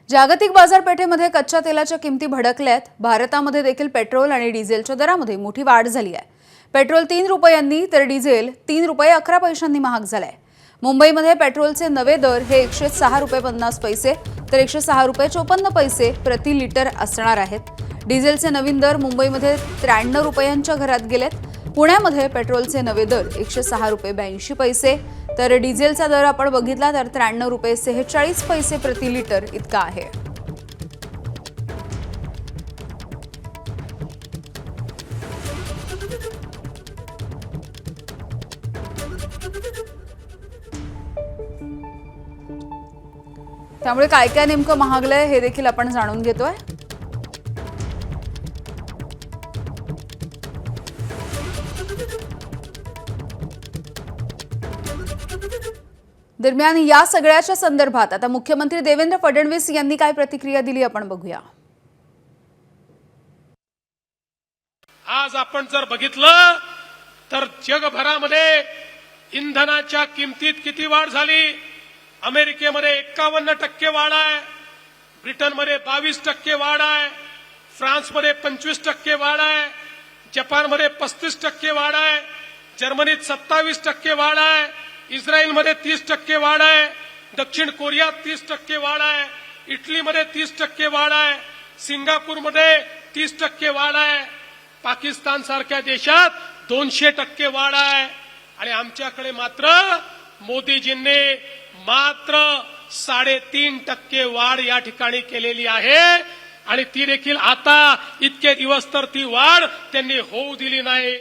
जागतिक बाजारपेठेमध्ये कच्च्या तेलाच्या किमती भडकल्यात। भारतामध्ये देखील पेट्रोल आणि डिझेलच्या दरामध्ये मोठी वाढ झाली आहे। पेट्रोल 3 रुपयांनी तर डिझेल 3 रुपये 11 पैशांनी महाग झाले आहे। मुंबईमध्ये पेट्रोलचे नवे दर हे 106 रुपये 50 पैसे तर 106 रुपये 54 पैसे प्रति लिटर असणार आहेत। डिझेलचे नवीन दर मुंबईमध्ये 93 रुपयांच्या घरात गेलेत। पुण्यामध्ये पेट्रोलचे नवे दर 106 रुपये 82 पैसे तर डिझेलचा दर आपण बघितला तर 93 रुपये 46 पैसे प्रति लिटर इतका आहे। त्यामुळे काय काय नेमकं महागलंय हे देखील आपण जाणून घेतोय। दरम्यान या सगळ्याच्या संदर्भात आता मुख्यमंत्री देवेंद्र फडणवीस यांनी काय प्रतिक्रिया दिली आपण बघूया। आज आपण जर बघितलं तर जगभरामध्ये इंधनाच्या किमतीत किती वाढ झाली। अमेरिकेमध्ये 51% वाढ आहे, ब्रिटनमध्ये 22% वाढ आहे, फ्रान्समध्ये 25% वाढ आहे, जपानमध्ये 35% वाढ आहे, जर्मनीत 27% वाढ आहे, इस्रायलमध्ये 30% वाढ आहे, दक्षिण कोरियात 30% वाढ आहे, इटलीमध्ये 30% वाढ आहे, सिंगापूरमध्ये 30% वाढ आहे, पाकिस्तान सारख्या देशात 200% वाढ आहे आणि आमच्याकडे मात्र मोदीजींनी मात्र 3.5% वाढ या ठिकाणी केलेली आहे आणि ती देखील आता इतके दिवस तर ती वाढ त्यांनी होऊ दिली नाही।